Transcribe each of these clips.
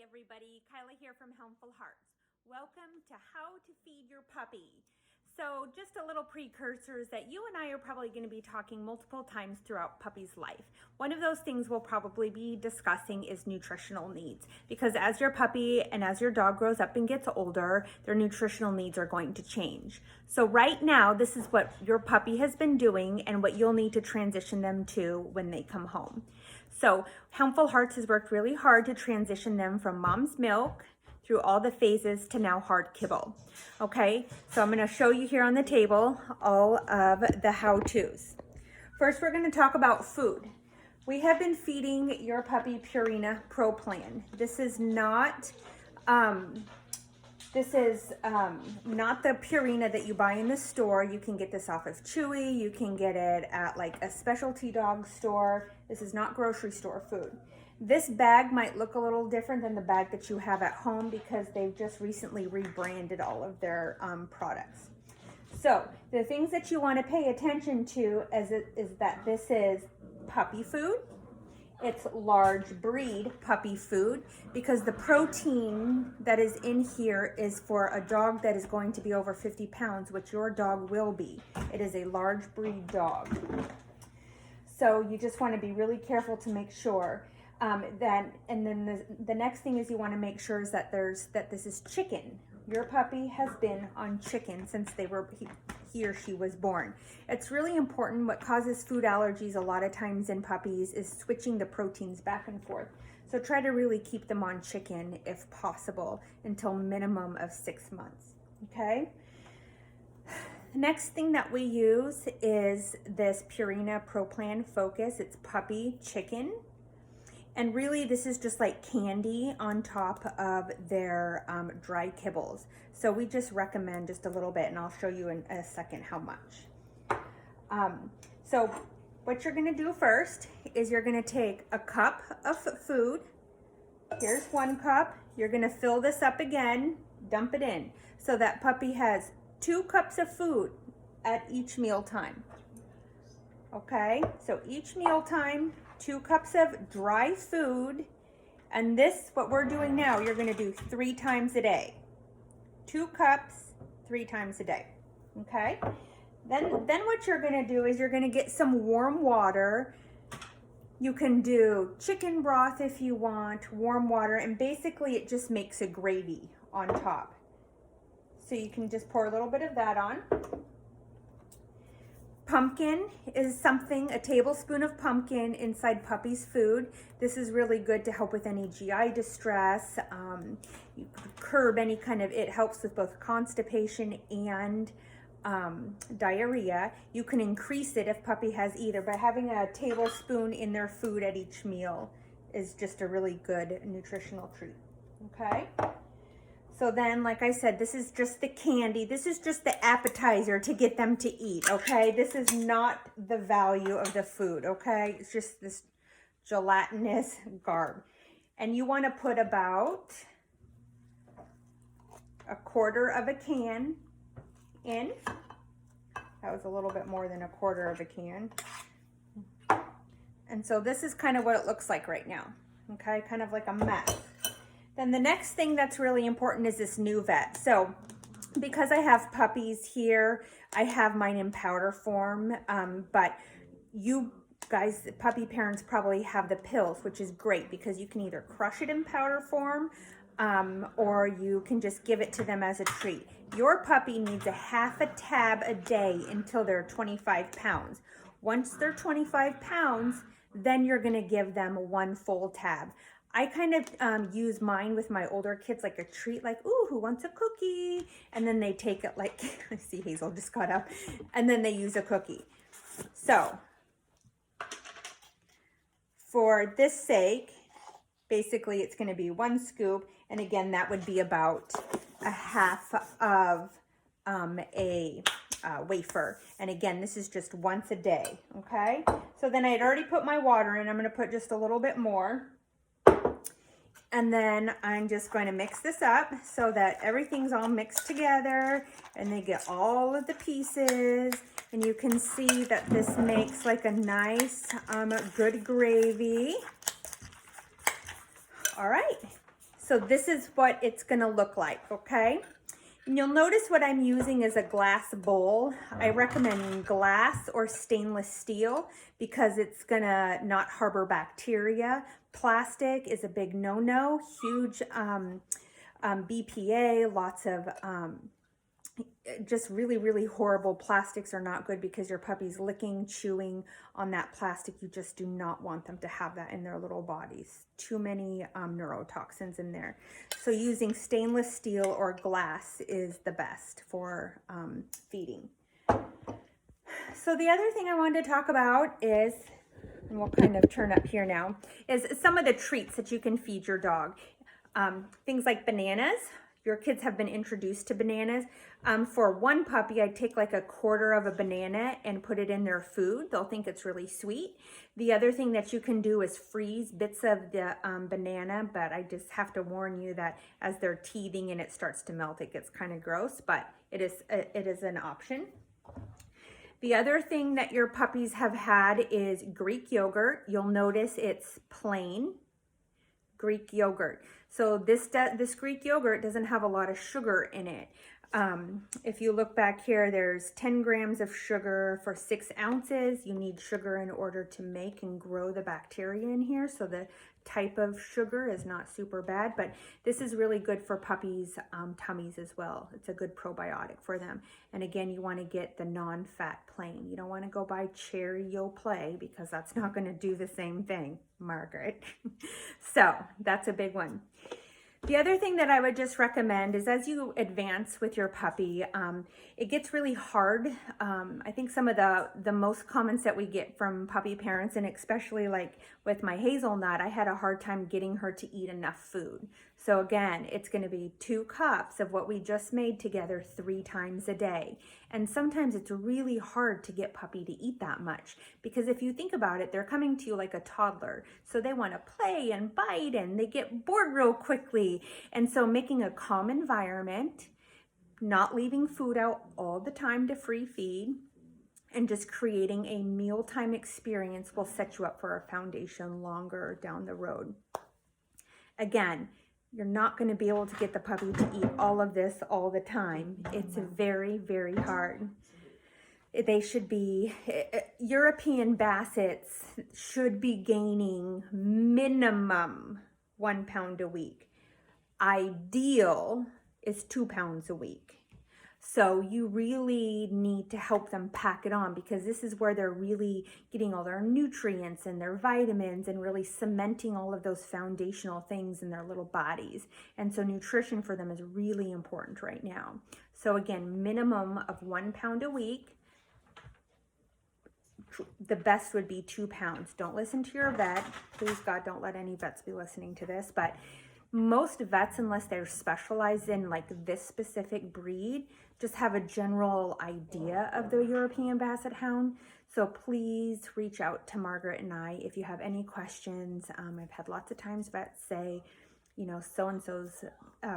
everybody, Kyla here from Helmful Hearts. Welcome to How to Feed Your Puppy. So just a little precursor is that you and I are probably going to be talking multiple times throughout puppy's life. One of those things we'll probably be discussing is nutritional needs, because as your puppy and as your dog grows up and gets older, their nutritional needs are going to change. So right now, this is what your puppy has been doing and what you'll need to transition them to when they come home. So Helmful Hearts has worked really hard to transition them from mom's milk through all the phases to now hard kibble. Okay, so I'm going to show you here on the table all of the how-tos. First, we're going to talk about food. We have been feeding your puppy Purina Pro Plan. This is not the Purina that you buy in the store. You can get this off of Chewy. You can get it at like a specialty dog store. This is not grocery store food. This bag might look a little different than the bag that you have at home because they've just recently rebranded all of their products. So the things that you want to pay attention to is that this is puppy food. It's large breed puppy food because the protein that is in here is for a dog that is going to be over 50 pounds, which your dog will be. It is a large breed dog. So you just want to be really careful to make sure the next thing is you want to make sure is that this is chicken. Your puppy has been on chicken since he or she was born. It's really important. What causes food allergies a lot of times in puppies is switching the proteins back and forth. So try to really keep them on chicken if possible until minimum of 6 months. Okay. The next thing that we use is this Purina Pro Plan Focus. It's puppy chicken. And really, this is just like candy on top of their dry kibbles. So we just recommend just a little bit, and I'll show you in a second how much. So what you're gonna do first is you're gonna take a cup of food. Here's 1 cup. You're gonna fill this up again, dump it in. So that puppy has 2 cups of food at each meal time. Okay, so each meal time, 2 cups of dry food, and this, what we're doing now, you're gonna do 3 times a day. 2 cups, 3 times a day, okay? Then what you're gonna do is you're gonna get some warm water. You can do chicken broth if you want, warm water, and basically it just makes a gravy on top. So you can just pour a little bit of that on. Pumpkin is a tablespoon of pumpkin inside puppy's food. This is really good to help with any GI distress. You curb any kind of, it helps with both constipation and diarrhea. You can increase it if puppy has either, but having a tablespoon in their food at each meal is just a really good nutritional treat, okay? So then, like I said, this is just the candy. This is just the appetizer to get them to eat, okay? This is not the value of the food, okay? It's just this gelatinous garb. And you want to put about 1/4 of a can in. That was a little bit more than 1/4 of a can. And so this is kind of what it looks like right now, okay? Kind of like a mess. Then the next thing that's really important is this new vet. So because I have puppies here, I have mine in powder form, but you guys, puppy parents probably have the pills, which is great because you can either crush it in powder form or you can just give it to them as a treat. Your puppy needs a 1/2 tab a day until they're 25 pounds. Once they're 25 pounds, then you're gonna give them 1 full tab. I kind of use mine with my older kids like a treat, like, ooh, who wants a cookie? And then they take it like, I see Hazel just got up, and then they use a cookie. So for this sake, basically it's gonna be 1 scoop. And again, that would be about 1/2 of a wafer. And again, this is just once a day, okay? So then I had already put my water in. I'm gonna put just a little bit more. And then I'm just going to mix this up so that everything's all mixed together and they get all of the pieces. And you can see that this makes like a nice, good gravy. All right. So this is what it's gonna look like, okay? And you'll notice what I'm using is a glass bowl. I recommend glass or stainless steel because it's gonna not harbor bacteria. Plastic is a big no-no, huge BPA, lots of just really, really horrible. Plastics are not good because your puppy's licking, chewing on that plastic. You just do not want them to have that in their little bodies. Too many neurotoxins in there. So using stainless steel or glass is the best for feeding. So the other thing I wanted to talk about is, and we'll kind of turn up here now, is some of the treats that you can feed your dog. Things like bananas. Your kids have been introduced to bananas. For one puppy, I'd take like a quarter of a banana and put it in their food. They'll think it's really sweet. The other thing that you can do is freeze bits of the banana, but I just have to warn you that as they're teething and it starts to melt, it gets kind of gross, but it is an option. The other thing that your puppies have had is Greek yogurt. You'll notice it's plain Greek yogurt. So this Greek yogurt doesn't have a lot of sugar in it. If you look back here, there's 10 grams of sugar for 6 ounces. You need sugar in order to make and grow the bacteria in here. So the type of sugar is not super bad, but this is really good for puppies' tummies as well. It's a good probiotic for them. And again, you want to get the non-fat plain. You don't want to go buy Cherry Yoplait because that's not going to do the same thing, Margaret. So that's a big one. The other thing that I would just recommend is as you advance with your puppy, it gets really hard. I think some of the most comments that we get from puppy parents, and especially like with my hazelnut, I had a hard time getting her to eat enough food. So again, it's going to be 2 cups of what we just made together 3 times a day. And sometimes it's really hard to get puppy to eat that much because if you think about it, they're coming to you like a toddler. So they want to play and bite and they get bored real quickly. And so making a calm environment, not leaving food out all the time to free feed, and just creating a mealtime experience will set you up for a foundation longer down the road. Again, you're not going to be able to get the puppy to eat all of this all the time. It's very, very hard. They should be, European Bassets should be gaining minimum 1 pound a week. Ideal is 2 pounds a week. So you really need to help them pack it on because this is where they're really getting all their nutrients and their vitamins and really cementing all of those foundational things in their little bodies. And so nutrition for them is really important right now. So again, minimum of 1 pound a week. The best would be 2 pounds. Don't listen to your vet. Please God, don't let any vets be listening to this. But most vets, unless they're specialized in like this specific breed, just have a general idea of the European Basset Hound. So please reach out to Margaret and I if you have any questions. I've had lots of times vets say, you know, so-and-so's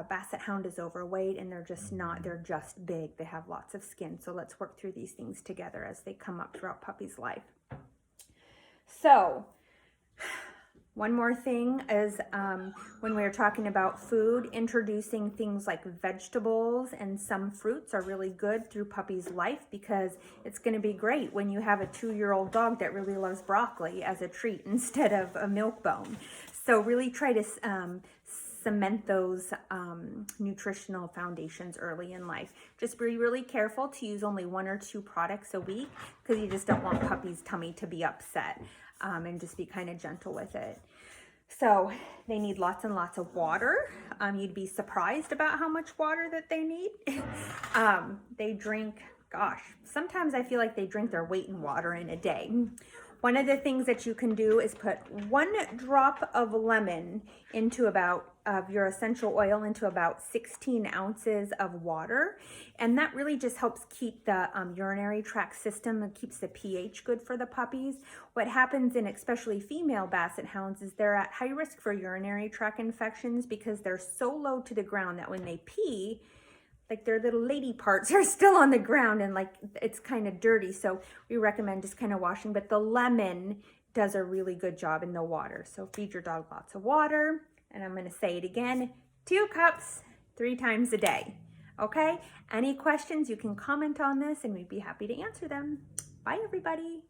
Basset Hound is overweight and they're just not, they're just big. They have lots of skin. So let's work through these things together as they come up throughout puppy's life. So one more thing is when we were talking about food, introducing things like vegetables and some fruits are really good through puppy's life because it's going to be great when you have a 2-year-old dog that really loves broccoli as a treat instead of a milk bone. So really try to cement those nutritional foundations early in life. Just be really careful to use only 1 or 2 products a week because you just don't want puppy's tummy to be upset. And just be kind of gentle with it. So they need lots and lots of water. You'd be surprised about how much water that they need. They drink, gosh, sometimes I feel like they drink their weight in water in a day. One of the things that you can do is put 1 drop of lemon into of your essential oil into about 16 ounces of water. And that really just helps keep the urinary tract system and keeps the pH good for the puppies. What happens in especially female Basset Hounds is they're at high risk for urinary tract infections because they're so low to the ground that when they pee, like their little lady parts are still on the ground and like it's kind of dirty. So we recommend just kind of washing, but the lemon does a really good job in the water. So feed your dog lots of water. And I'm going to say it again, 2 cups 3 times a day. Okay? Any questions, you can comment on this and we'd be happy to answer them. Bye, everybody.